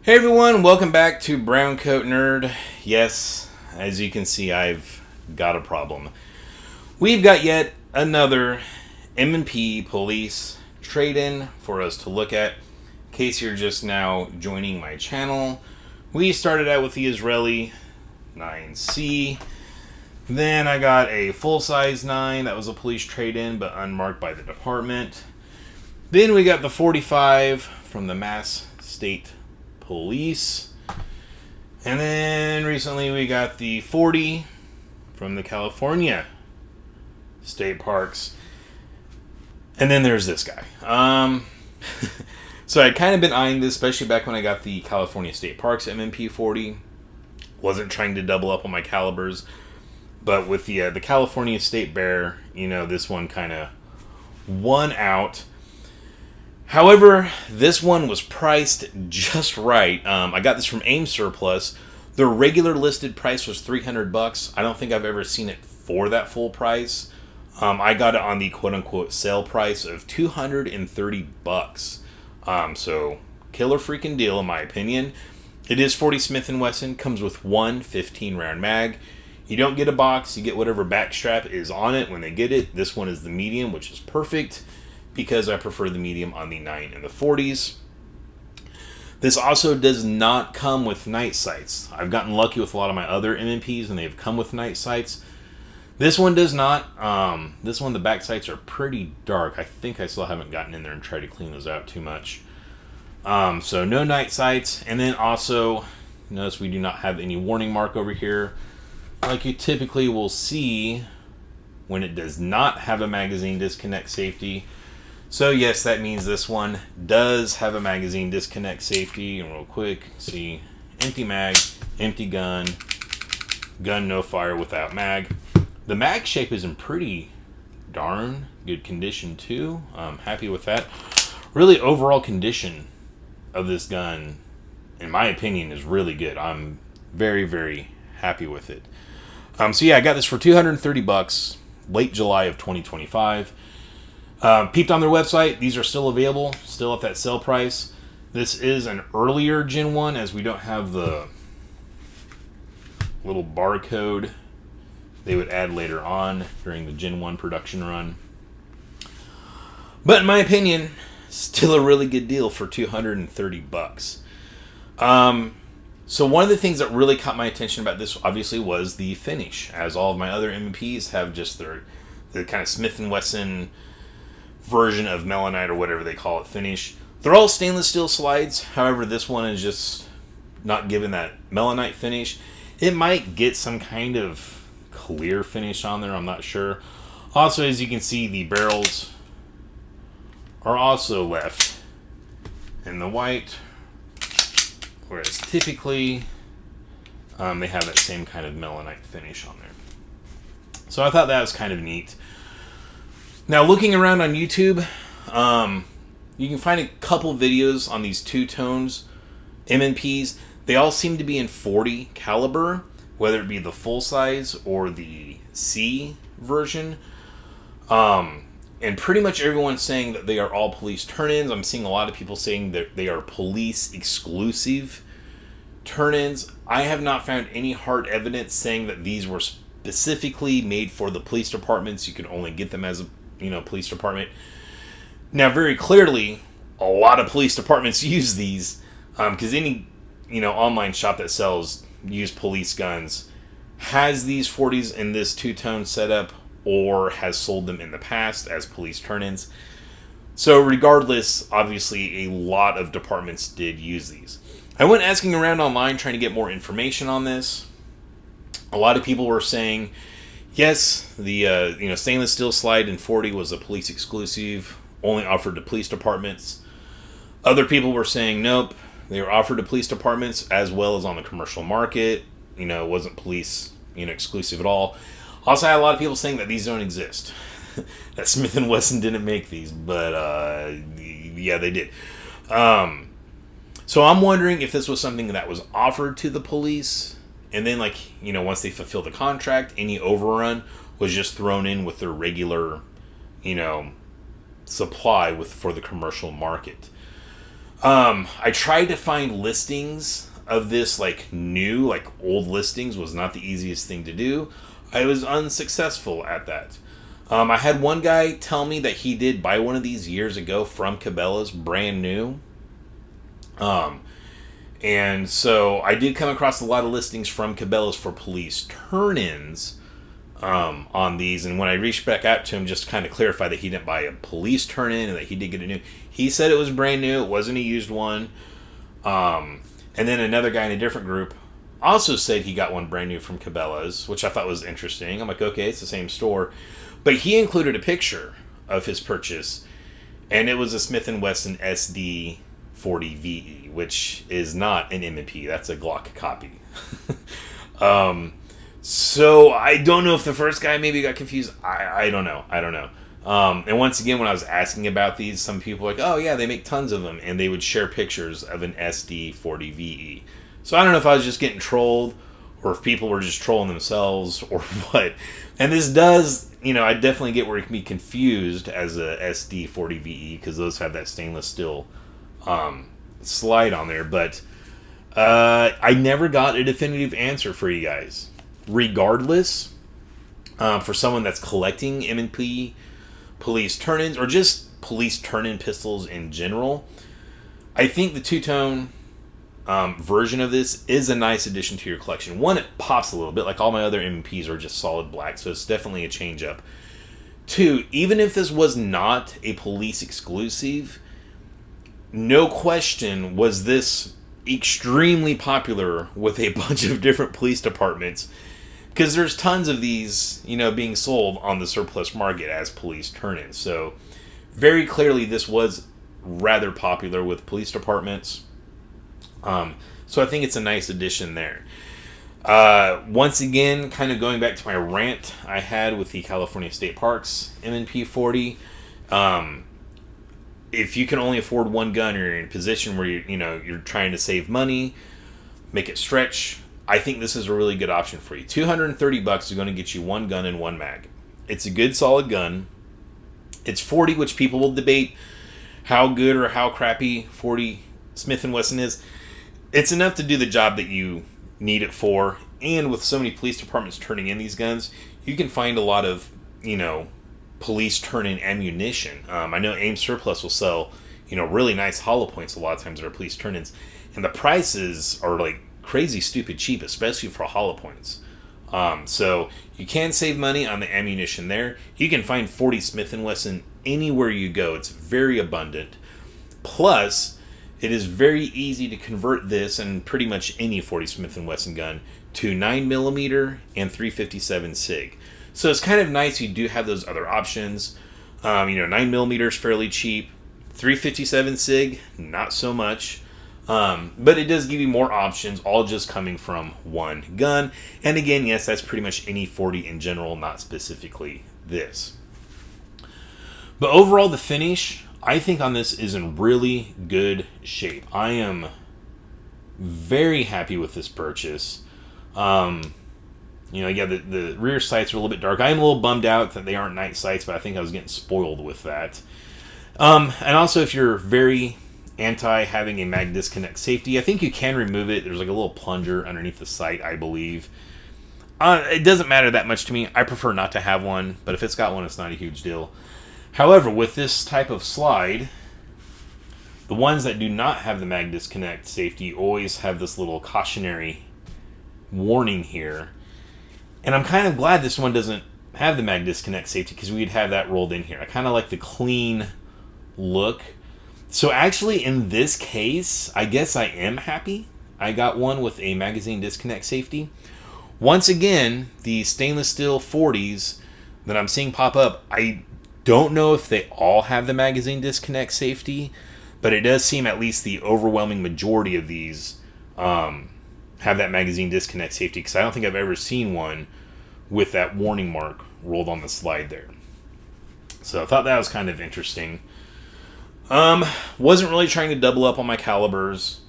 Hey everyone, welcome back to BrowncoatNerd. Yes, as you can see, I've got a problem. We've got yet another M&P police trade-in for us to look at. In case you're just now joining my channel, we started out with the Israeli 9C. Then I got a full-size 9 that was a police trade-in but unmarked by the department. Then we got the 45 from the Mass State Police. And then recently we got the 40 from the California State Parks. And then there's this guy. So I'd kind of been eyeing this, especially back when I got the California State Parks M&P 40. Wasn't trying to double up on my calibers. But with the California State Bear, this one kind of won out. However, this one was priced just right. I got this from AIM Surplus. The regular listed price was $300. I don't think I've ever seen it for that full price. I got it on the quote-unquote sale price of $230. So, killer freaking deal in my opinion. It is 40 Smith and Wesson. Comes with one 15-round mag. You don't get a box. You get whatever back strap is on it when they get it. This one is the medium, which is perfect, because I prefer the medium on the 9 and the 40s. This also does not come with night sights. I've gotten lucky with a lot of my other M&Ps and they've come with night sights. This one does not. This one, the back sights are pretty dark. I think I still haven't gotten in there and tried to clean those out too much. So no night sights. And then also, notice we do not have any warning mark over here, like you typically will see when it does not have a magazine disconnect safety. So yes, that means this one does have a magazine disconnect safety. And real quick, see, empty mag, empty gun, gun no fire without mag. The mag shape is in pretty darn good condition too. I'm happy with that. Really, overall condition of this gun, in my opinion, is really good. I'm very, very happy with it. So yeah, I got this for $230, late July of 2025. Peeped on their website. These are still available, still at that sale price. This is an earlier Gen 1, as we don't have the little barcode they would add later on during the Gen 1 production run. But in my opinion, still a really good deal for $230. So one of the things that really caught my attention about this, obviously, was the finish, as all of my other M&Ps have just the kind of Smith and Wesson version of melanite or whatever they call it finish. They're all stainless steel slides. However, this one is just not given that melanite finish. It might get some kind of clear finish on there, I'm not sure. Also, as you can see, the barrels are also left in the white, whereas typically they have that same kind of melanite finish on there. So I thought that was kind of neat. Now, looking around on YouTube, you can find a couple videos on these two-tones M&Ps. They all seem to be in 40 caliber, whether it be the full size or the C version. And pretty much everyone's saying that they are all police turn-ins. I'm seeing a lot of people saying that they are police-exclusive turn-ins. I have not found any hard evidence saying that these were specifically made for the police departments. You could only get them as a police department. Now, very clearly, a lot of police departments use these, because any, online shop that sells used police guns has these 40s in this two-tone setup, or has sold them in the past as police turn-ins. So regardless, obviously, a lot of departments did use these. I went asking around online trying to get more information on this. A lot of people were saying, yes, the stainless steel slide in 40 was a police exclusive, only offered to police departments. Other people were saying, nope, they were offered to police departments as well as on the commercial market. It wasn't police, exclusive at all. Also, I had a lot of people saying that these don't exist. That Smith and Wesson didn't make these, but yeah, they did. So I'm wondering if this was something that was offered to the police, and then, once they fulfill the contract, any overrun was just thrown in with their regular, supply for the commercial market. I tried to find listings of this, like new, like old listings was not the easiest thing to do. I was unsuccessful at that. I had one guy tell me that he did buy one of these years ago from Cabela's, brand new. And so I did come across a lot of listings from Cabela's for police turn-ins on these. And when I reached back out to him just to kind of clarify that he didn't buy a police turn-in and that he did get a new, he said it was brand new. It wasn't a used one. And then another guy in a different group also said he got one brand new from Cabela's, which I thought was interesting. I'm like, okay, it's the same store. But he included a picture of his purchase, and it was a Smith and Wesson SD 40VE, which is not an M&P. That's a Glock copy. So I don't know if the first guy maybe got confused. I don't know. And once again, when I was asking about these, some people were like, oh yeah, they make tons of them, and they would share pictures of an SD 40VE. So I don't know if I was just getting trolled, or if people were just trolling themselves, or what. And this does, I definitely get where it can be confused as a SD 40VE, because those have that stainless steel slide on there. But I never got a definitive answer for you guys. Regardless, for someone that's collecting M&P police turn-ins, or just police turn-in pistols in general, I think the two-tone version of this is a nice addition to your collection. One, it pops a little bit, like all my other M&Ps are just solid black, so it's definitely a change up. Two, even if this was not a police exclusive, no question was this extremely popular with a bunch of different police departments, because there's tons of these, being sold on the surplus market as police turn-ins. So very clearly this was rather popular with police departments. So I think it's a nice addition there. Once again, kind of going back to my rant I had with the California State Parks M&P 40. If you can only afford one gun, or you're in a position where you're trying to save money, make it stretch, I think this is a really good option for you. $230 is going to get you one gun and one mag. It's a good solid gun. It's 40, which people will debate how good or how crappy 40 Smith and Wesson is. It's enough to do the job that you need it for. And with so many police departments turning in these guns, you can find a lot of, police turn-in ammunition. I know Aim Surplus will sell, really nice hollow points a lot of times that are police turn-ins. And the prices are like crazy stupid cheap, especially for hollow points. So you can save money on the ammunition there. You can find 40 Smith and Wesson anywhere you go. It's very abundant. Plus, it is very easy to convert this and pretty much any 40 Smith and Wesson gun to 9mm and 357 SIG. So it's kind of nice you do have those other options. 9mm is fairly cheap. 357 SIG, not so much. But it does give you more options, all just coming from one gun. And again, yes, that's pretty much any 40 in general, not specifically this. But overall, the finish, I think on this is in really good shape. I am very happy with this purchase. The rear sights are a little bit dark. I am a little bummed out that they aren't night sights, but I think I was getting spoiled with that. And also, if you're very anti having a mag disconnect safety, I think you can remove it. There's like a little plunger underneath the sight, I believe. It doesn't matter that much to me. I prefer not to have one, but if it's got one, it's not a huge deal. However, with this type of slide, the ones that do not have the mag disconnect safety always have this little cautionary warning here. And I'm kind of glad this one doesn't have the mag disconnect safety, because we'd have that rolled in here. I kind of like the clean look. So actually, in this case, I guess I am happy I got one with a magazine disconnect safety. Once again, the stainless steel 40s that I'm seeing pop up, I don't know if they all have the magazine disconnect safety, but it does seem at least the overwhelming majority of these have that magazine disconnect safety, because I don't think I've ever seen one with that warning mark rolled on the slide there. So I thought that was kind of interesting. Wasn't really trying to double up on my calibers.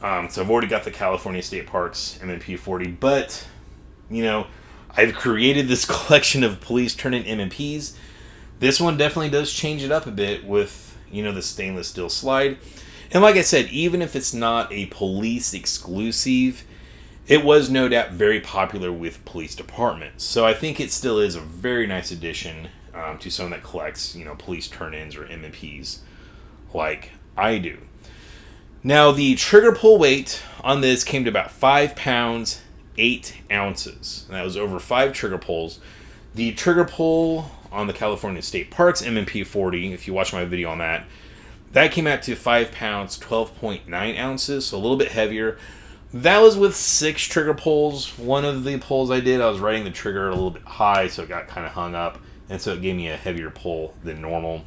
So I've already got the California State Parks M&P 40, but, I've created this collection of police turn-in M&Ps. This one definitely does change it up a bit with, the stainless steel slide. And like I said, even if it's not a police exclusive, it was no doubt very popular with police departments. So I think it still is a very nice addition to someone that collects, police turn-ins or M&Ps like I do. Now, the trigger pull weight on this came to about 5 pounds, 8 ounces. And that was over 5 trigger pulls. The trigger pull on the California State Parks M&P 40, if you watch my video on that, that came out to 5 pounds, 12.9 ounces, so a little bit heavier. That was with 6 trigger pulls. One of the pulls I did, I was riding the trigger a little bit high, so it got kind of hung up, and so it gave me a heavier pull than normal.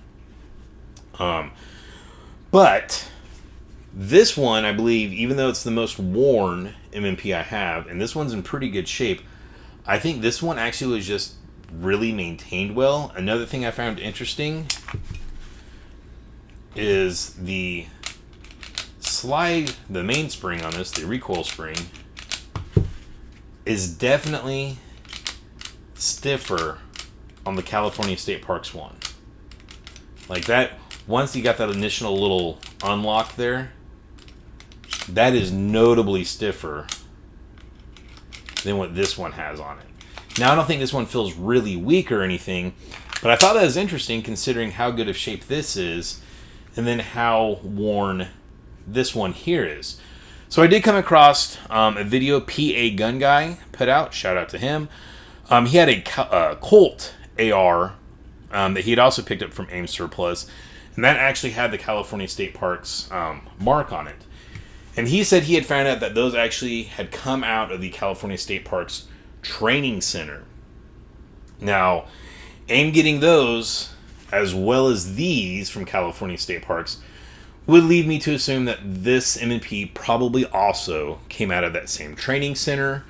But this one, I believe, even though it's the most worn M&P I have, and this one's in pretty good shape, I think this one actually was just really maintained well. Another thing I found interesting is the slide, the mainspring on this, the recoil spring, is definitely stiffer on the California State Parks one. Like that, once you got that initial little unlock there, that is notably stiffer than what this one has on it. Now, I don't think this one feels really weak or anything, but I thought that was interesting considering how good of shape this is and then how worn this one here is. So I did come across a video PA Gun Guy put out. Shout out to him. He had a Colt AR that he had also picked up from AIM Surplus, and that actually had the California State Parks mark on it. And he said he had found out that those actually had come out of the California State Parks Training Center. Now, AIM getting those, as well as these from California State Parks, would lead me to assume that this M&P probably also came out of that same training center,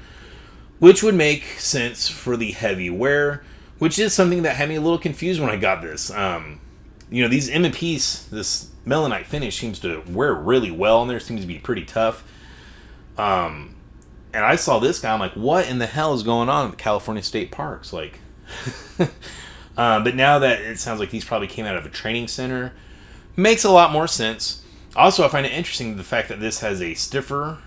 which would make sense for the heavy wear, which is something that had me a little confused when I got this. These M&Ps, this melanite finish seems to wear really well, and there seems to be pretty tough. And I saw this guy, I'm like, what in the hell is going on at the California State Parks? Like, but now that it sounds like these probably came out of a training center, makes a lot more sense. Also, I find it interesting the fact that this has a stiffer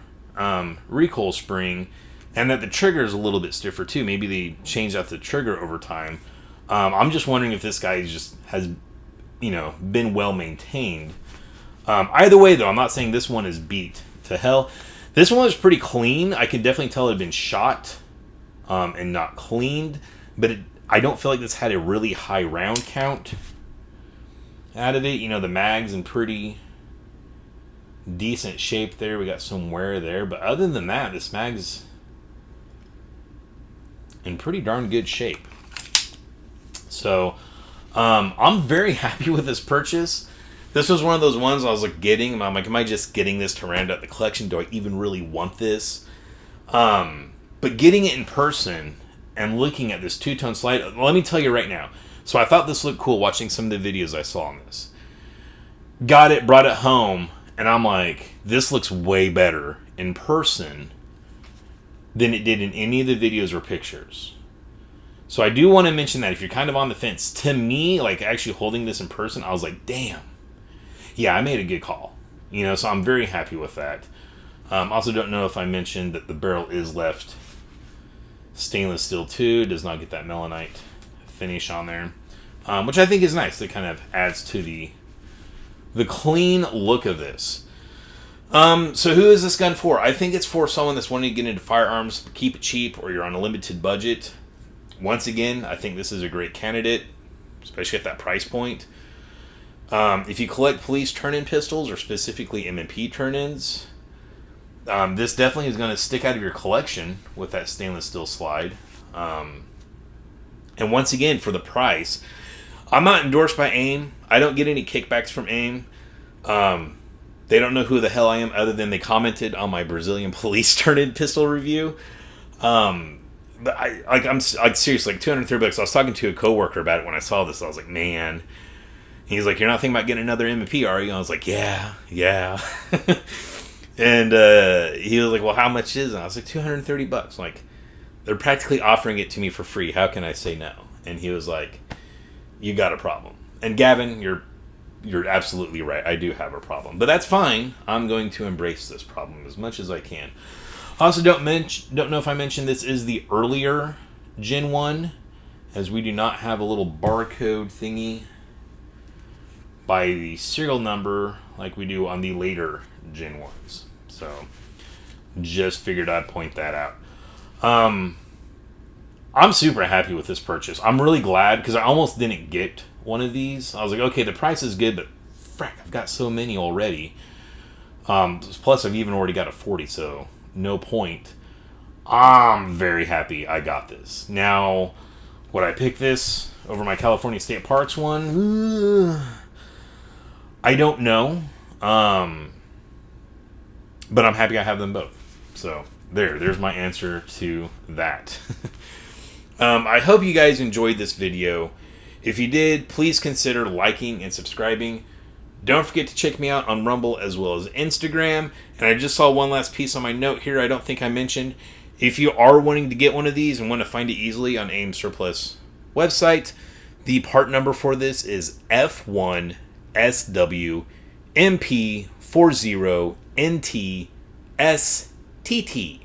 recoil spring, and that the trigger is a little bit stiffer too. Maybe they changed out the trigger over time. I'm just wondering if this guy just has, been well maintained. Either way, though, I'm not saying this one is beat to hell. This one was pretty clean. I could definitely tell it had been shot and not cleaned, but I don't feel like this had a really high round count out of it. The mag's in pretty decent shape there. We got some wear there, but other than that, this mag's in pretty darn good shape. So I'm very happy with this purchase. This was one of those ones I was getting. I'm like, am I just getting this to round out the collection? Do I even really want this? But getting it in person and looking at this two-tone slide, let me tell you right now. So I thought this looked cool watching some of the videos I saw on this. Got it, brought it home, and I'm like, this looks way better in person than it did in any of the videos or pictures. So I do want to mention that if you're kind of on the fence, to me, like actually holding this in person, I was like, damn. Yeah, I made a good call. So I'm very happy with that. Also don't know if I mentioned that the barrel is left stainless steel too. Does not get that melanite finish on there. Which I think is nice. That kind of adds to the clean look of this. So who is this gun for? I think it's for someone that's wanting to get into firearms, keep it cheap, or you're on a limited budget. Once again, I think this is a great candidate, especially at that price point. If you collect police turn-in pistols, or specifically M&P turn-ins, this definitely is going to stick out of your collection with that stainless steel slide. And once again, for the price, I'm not endorsed by AIM. I don't get any kickbacks from AIM. They don't know who the hell I am, other than they commented on my Brazilian police turn-in pistol review. But I'm seriously, like $230. I was talking to a coworker about it when I saw this. I was like, man. He's like, you're not thinking about getting another M&P, are you? I was like, yeah. And he was like, well, how much is it? I was like, $230. Like, they're practically offering it to me for free. How can I say no? And he was like, you got a problem. And Gavin, you're you're absolutely right. I do have a problem, but that's fine. I'm going to embrace this problem as much as I can. Also, don't know if I mentioned this is the earlier Gen 1, as we do not have a little barcode thingy by the serial number like we do on the later Gen 1s. So, just figured I'd point that out. I'm super happy with this purchase. I'm really glad because I almost didn't get one of these. I was like, okay, the price is good, but frack, I've got so many already. Plus, I've even already got a 40, so no point. I'm very happy I got this. Now, would I pick this over my California State Parks one? I don't know. But I'm happy I have them both. So, there's my answer to that. I hope you guys enjoyed this video. If you did, please consider liking and subscribing. Don't forget to check me out on Rumble as well as Instagram. And I just saw one last piece on my note here I don't think I mentioned. If you are wanting to get one of these and want to find it easily on AIM Surplus website, the part number for this is F1SW MP40NTSTT.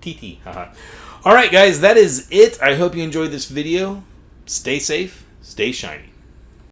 TT, haha. Alright guys, that is it. I hope you enjoyed this video. Stay safe, stay shiny.